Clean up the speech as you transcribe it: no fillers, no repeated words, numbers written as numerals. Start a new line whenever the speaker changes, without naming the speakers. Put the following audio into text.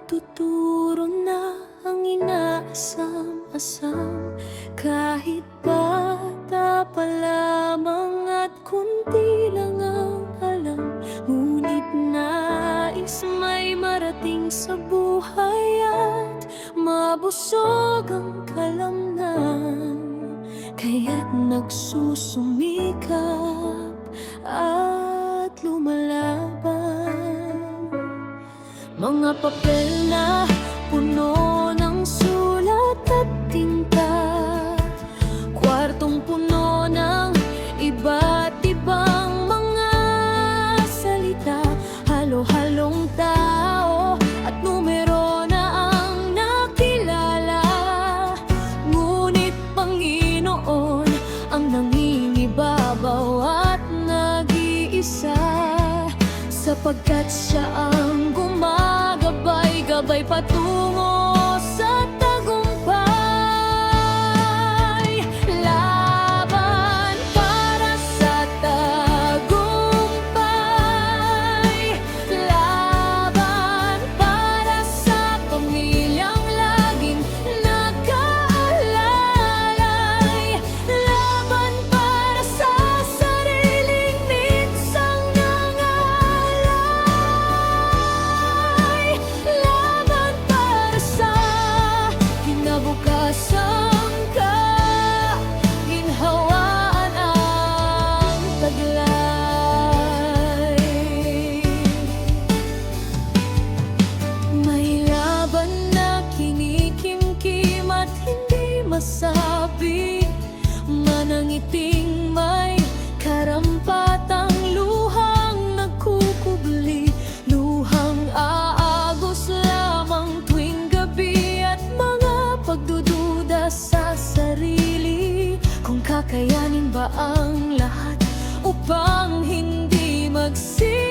nagtuturo na ang inaasam-asam. Kahit bata pa lamang at kunti lang ang alam, ngunit nais may marating sa buhay at mabusog ang kalamnan. Kaya't nagsusumikap at lumalaban. Mga papel na puno ng sulat at tinta, kwartong puno ng iba't ibang mga salita, halo-halong tao at numero na ang nakilala. Ngunit Panginoon ang nangingibabaw at nag-iisa, sapagkat siya ang gumagabay-gabay patungo sa tagumpay. Laban para sa tagumpay, laban para sa pamilyang laging nag-aalalay, laban para sa sariling minsang nangalay, laban para sa kinabukasan kaginhawaan ang taglay. May laban na kinikimkim at hindi masabi, manangiting may karampatang luhang nagkukubli, luhang aagos lamang tuwing gabi, at mga pagdududa sa sarili, kung kakayanin ba ang lahat upang hindi magsisi.